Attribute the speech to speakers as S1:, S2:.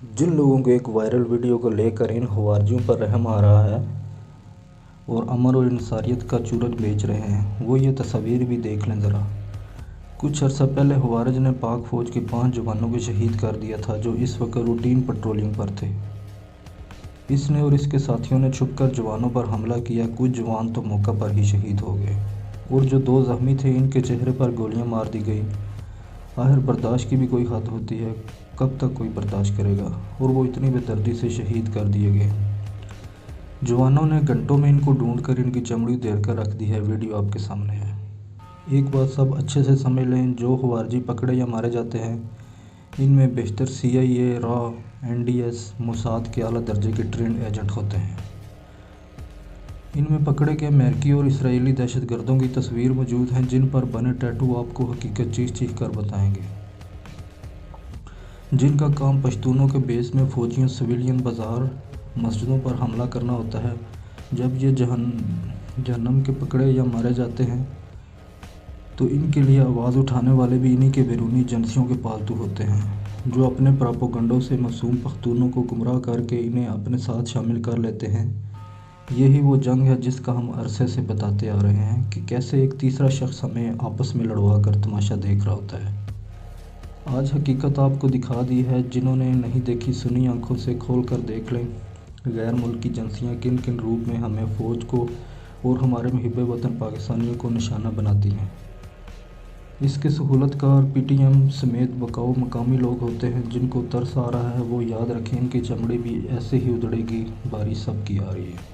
S1: جن لوگوں کو ایک وائرل ویڈیو کو لے کر ان خوارجیوں پر رحم آ رہا ہے اور امن اور انسانیت کا چورج بیچ رہے ہیں، وہ یہ تصاویر بھی دیکھ لیں ذرا۔ کچھ عرصہ پہلے خوارج نے پاک فوج کے 5 جوانوں کو شہید کر دیا تھا جو اس وقت روٹین پیٹرولنگ پر تھے۔ اس نے اور اس کے ساتھیوں نے چھپ کر جوانوں پر حملہ کیا۔ کچھ جوان تو موقع پر ہی شہید ہو گئے اور جو 2 زخمی تھے ان کے چہرے پر گولیاں مار دی گئیں۔ آخر برداشت کی بھی کوئی حد ہوتی ہے، کب تک کوئی برداشت کرے گا، اور وہ اتنی بے دردی سے شہید کر دیے گئے۔ جوانوں نے گھنٹوں میں ان کو ڈھونڈ کر ان کی چمڑی ادھیڑ کر رکھ دی ہے۔ ویڈیو آپ کے سامنے ہے۔ ایک بات سب اچھے سے سمجھ لیں، جو خوارجی پکڑے یا مارے جاتے ہیں ان میں بیشتر CIA، را، NDS، موساد کے اعلیٰ درجے کے ٹرینڈ ایجنٹ ہوتے ہیں۔ ان میں پکڑے گئے امریکی اور اسرائیلی دہشت گردوں کی تصویر موجود ہیں جن پر بنے ٹیٹو آپ کو حقیقت چیخ چیخ کر بتائیں گے، جن کا کام پشتونوں کے بیس میں فوجیوں، سویلین، بازار، مسجدوں پر حملہ کرنا ہوتا ہے۔ جب یہ جہنم کے پکڑے یا مارے جاتے ہیں تو ان کے لیے آواز اٹھانے والے بھی انہی کے بیرونی ایجنسیوں کے پالتو ہوتے ہیں، جو اپنے پراپیگنڈوں سے معصوم پختونوں کو گمراہ کر کے انہیں اپنے ساتھ شامل کر لیتے ہیں۔ یہی وہ جنگ ہے جس کا ہم عرصے سے بتاتے آ رہے ہیں کہ کیسے ایک تیسرا شخص ہمیں آپس میں لڑوا کر تماشا دیکھ رہا ہوتا ہے۔ آج حقیقت آپ کو دکھا دی ہے، جنہوں نے نہیں دیکھی سنی آنکھوں سے کھول کر دیکھ لیں۔ غیر ملکی ایجنسیاں کن کن روپ میں ہمیں، فوج کو اور ہمارے محب وطن پاکستانیوں کو نشانہ بناتی ہیں۔ اس کے سہولت کار PTM سمیت بقاؤ مقامی لوگ ہوتے ہیں جن کو ترس آ رہا ہے۔ وہ یاد رکھیں ان کی چمڑی بھی ایسے ہی ادھڑے گی، باری سب کی آ رہی ہے۔